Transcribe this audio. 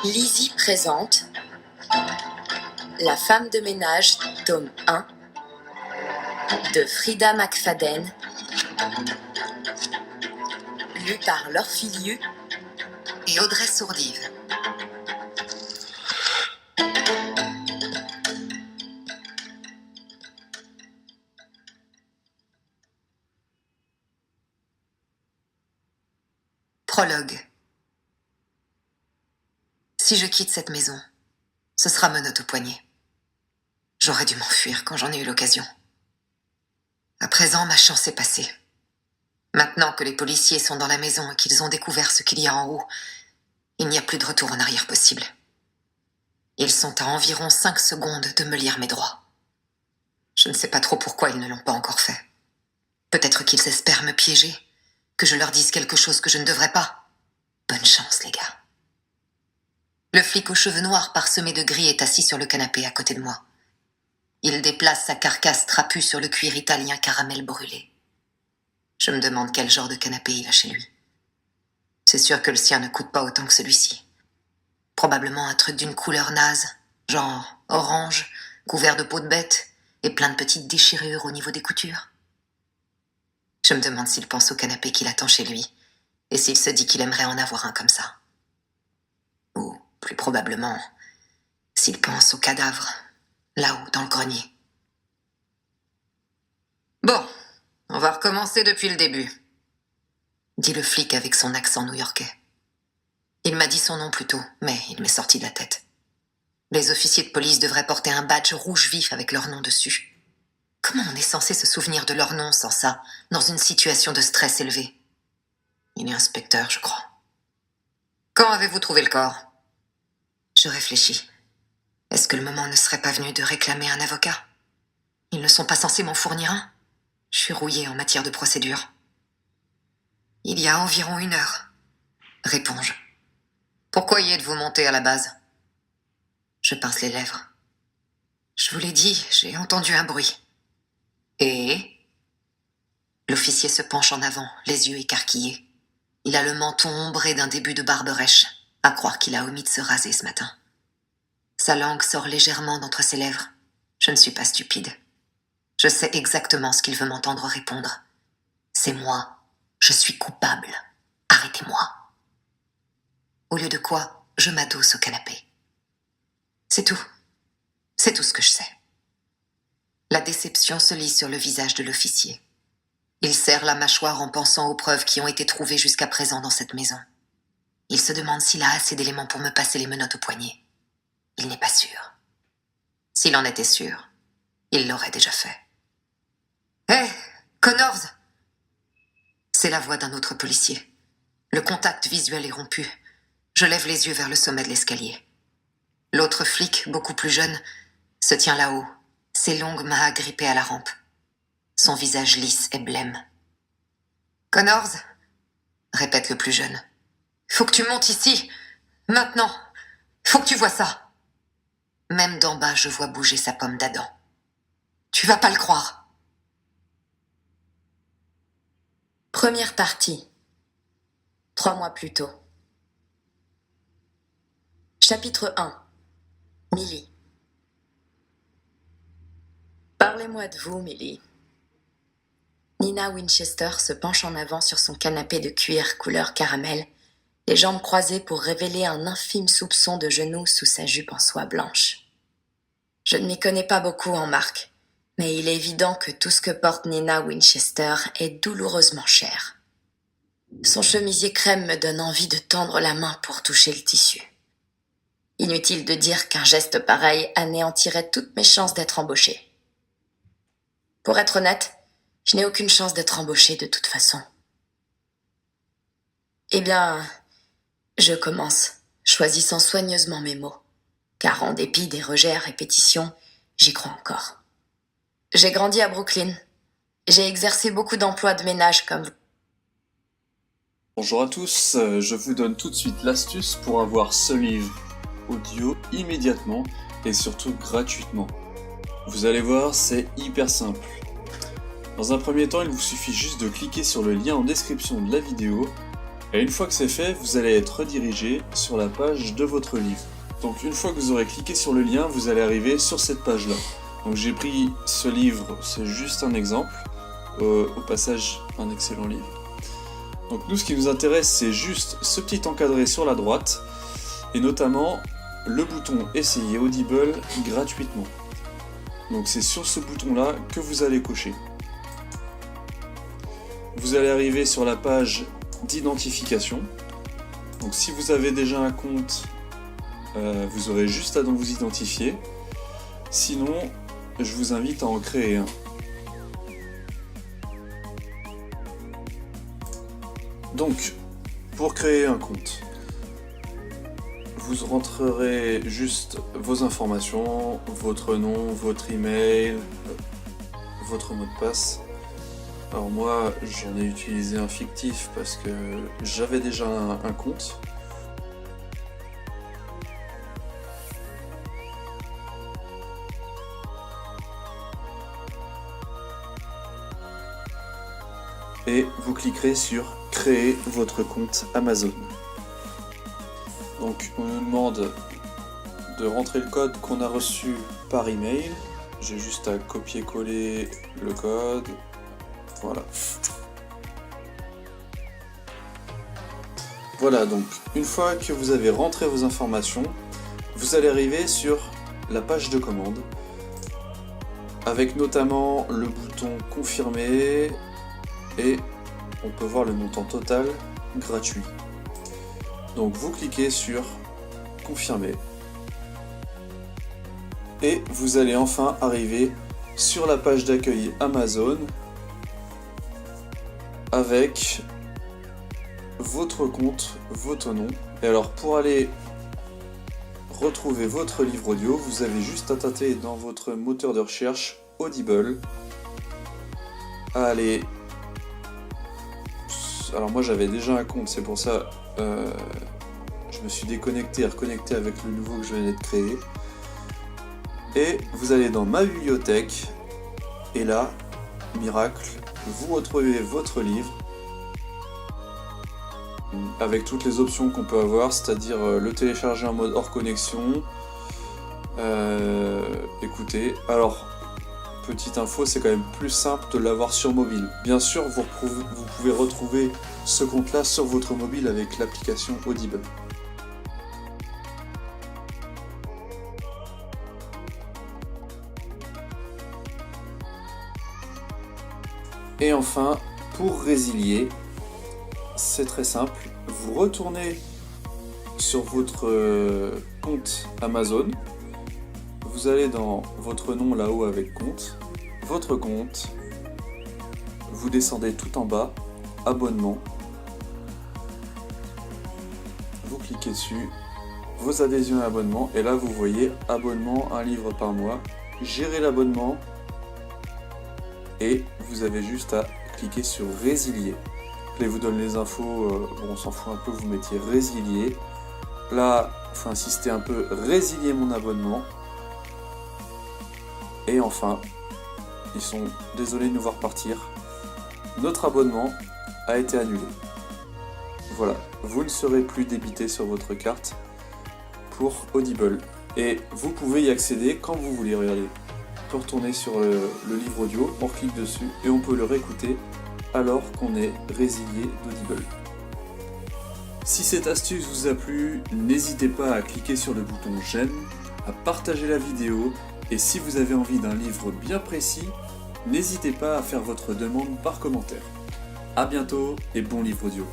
Lizzie présente La femme de ménage, tome 1, de Frida McFadden, lu par Laure Filiu et Audrey Sourdive. Prologue. Si je quitte cette maison, ce sera menottes au poignet. J'aurais dû m'enfuir quand j'en ai eu l'occasion. À présent, ma chance est passée. Maintenant que les policiers sont dans la maison et qu'ils ont découvert ce qu'il y a en haut, il n'y a plus de retour en arrière possible. Ils sont à environ 5 secondes de me lire mes droits. Je ne sais pas trop pourquoi ils ne l'ont pas encore fait. Peut-être qu'ils espèrent me piéger, que je leur dise quelque chose que je ne devrais pas. Bonne chance, les gars. Le flic aux cheveux noirs parsemés de gris est assis sur le canapé à côté de moi. Il déplace sa carcasse trapue sur le cuir italien caramel brûlé. Je me demande quel genre de canapé il a chez lui. C'est sûr que le sien ne coûte pas autant que celui-ci. Probablement un truc d'une couleur naze, genre orange, couvert de peau de bête et plein de petites déchirures au niveau des coutures. Je me demande s'il pense au canapé qu'il attend chez lui et s'il se dit qu'il aimerait en avoir un comme ça. Ou, plus probablement, s'il pense au cadavre, là-haut, dans le grenier. Bon, on va recommencer depuis le début, dit le flic avec son accent new-yorkais. Il m'a dit son nom plus tôt, mais il m'est sorti de la tête. Les officiers de police devraient porter un badge rouge vif avec leur nom dessus. Comment on est censé se souvenir de leur nom sans ça, dans une situation de stress élevé? Il est inspecteur, je crois. Quand avez-vous trouvé le corps? Je réfléchis. Est-ce que le moment ne serait pas venu de réclamer un avocat? Ils ne sont pas censés m'en fournir un? Je suis rouillée en matière de procédure. Il y a environ 1 heure, réponds-je. Pourquoi y êtes-vous monté à la base? Je pince les lèvres. Je vous l'ai dit, j'ai entendu un bruit. Et? L'officier se penche en avant, les yeux écarquillés. Il a le menton ombré d'un début de barbe rêche, à croire qu'il a omis de se raser ce matin. Sa langue sort légèrement d'entre ses lèvres. Je ne suis pas stupide. Je sais exactement ce qu'il veut m'entendre répondre. C'est moi. Je suis coupable. Arrêtez-moi. Au lieu de quoi, je m'adosse au canapé. C'est tout. C'est tout ce que je sais. La déception se lit sur le visage de l'officier. Il serre la mâchoire en pensant aux preuves qui ont été trouvées jusqu'à présent dans cette maison. Il se demande s'il a assez d'éléments pour me passer les menottes au poignet. Il n'est pas sûr. S'il en était sûr, il l'aurait déjà fait. Hé, Connors! C'est la voix d'un autre policier. Le contact visuel est rompu. Je lève les yeux vers le sommet de l'escalier. L'autre flic, beaucoup plus jeune, se tient là-haut, ses longues mains agrippées à la rampe. Son visage lisse et blême. Connors, répète le plus jeune. Faut que tu montes ici, maintenant. Faut que tu vois ça. Même d'en bas, je vois bouger sa pomme d'Adam. Tu vas pas le croire. Première partie. 3 mois plus tôt. Chapitre 1. Millie. Parlez-moi de vous, Millie. Nina Winchester se penche en avant sur son canapé de cuir couleur caramel, les jambes croisées pour révéler un infime soupçon de genou sous sa jupe en soie blanche. Je ne m'y connais pas beaucoup en marque, mais il est évident que tout ce que porte Nina Winchester est douloureusement cher. Son chemisier crème me donne envie de tendre la main pour toucher le tissu. Inutile de dire qu'un geste pareil anéantirait toutes mes chances d'être embauchée. Pour être honnête, je n'ai aucune chance d'être embauchée de toute façon. Eh bien, je commence, choisissant soigneusement mes mots, car en dépit des rejets à répétition, j'y crois encore. J'ai grandi à Brooklyn. J'ai exercé beaucoup d'emplois de ménage comme vous. Bonjour à tous, je vous donne tout de suite l'astuce pour avoir ce livre audio immédiatement et surtout gratuitement. Vous allez voir, c'est hyper simple. Dans un premier temps, il vous suffit juste de cliquer sur le lien en description de la vidéo Et une fois que c'est fait, vous allez être redirigé sur la page de votre livre. Donc une fois que vous aurez cliqué sur le lien, vous allez arriver sur cette page-là. Donc j'ai pris ce livre, c'est juste un exemple. Au passage, un excellent livre. Donc nous, ce qui nous intéresse, c'est juste ce petit encadré sur la droite, et notamment le bouton Essayer Audible gratuitement. Donc c'est sur ce bouton-là que vous allez cocher. Vous allez arriver sur la page d'identification. Donc si vous avez déjà un compte, vous aurez juste à vous identifier. Sinon, je vous invite à en créer un. Donc, pour créer un compte, vous rentrerez juste vos informations, votre nom, votre email, votre mot de passe. Alors moi, j'en ai utilisé un fictif parce que j'avais déjà un compte. Et vous cliquerez sur créer votre compte Amazon. Donc on nous demande de rentrer le code qu'on a reçu par email. J'ai juste à copier-coller le code. Voilà. Voilà, donc une fois que vous avez rentré vos informations, vous allez arriver sur la page de commande avec notamment le bouton confirmer et on peut voir le montant total gratuit. Donc vous cliquez sur confirmer et vous allez enfin arriver sur la page d'accueil Amazon avec votre compte, votre nom. Et alors pour aller retrouver votre livre audio, vous avez juste à taper dans votre moteur de recherche Audible, à aller. Alors moi j'avais déjà un compte, c'est pour ça je me suis déconnecté et reconnecté avec le nouveau que je venais de créer. Et vous allez dans ma bibliothèque et là, miracle, vous retrouvez votre livre avec toutes les options qu'on peut avoir, c'est-à-dire le télécharger en mode hors connexion. Écoutez, alors petite info, c'est quand même plus simple de l'avoir sur mobile. Bien sûr, vous pouvez retrouver ce compte-là sur votre mobile avec l'application Audible. Et enfin, pour résilier, c'est très simple. Vous retournez sur votre compte Amazon. Vous allez dans votre nom là-haut avec compte, votre compte, vous descendez tout en bas, abonnement, vous cliquez dessus, vos adhésions et abonnements, et là vous voyez abonnement, un livre par mois, gérer l'abonnement, et vous avez juste à cliquer sur résilier. Là il vous donne les infos, on s'en fout un peu, vous mettiez résilier, là il faut insister un peu, résilier mon abonnement. Et enfin, ils sont désolés de nous voir partir. Notre abonnement a été annulé. Voilà, vous ne serez plus débité sur votre carte pour Audible. Et vous pouvez y accéder quand vous voulez. Regardez, on peut retourner sur le livre audio, on clique dessus et on peut le réécouter alors qu'on est résilié d'Audible. Si cette astuce vous a plu, n'hésitez pas à cliquer sur le bouton j'aime, à partager la vidéo. Et si vous avez envie d'un livre bien précis, n'hésitez pas à faire votre demande par commentaire. A bientôt et bon livre audio.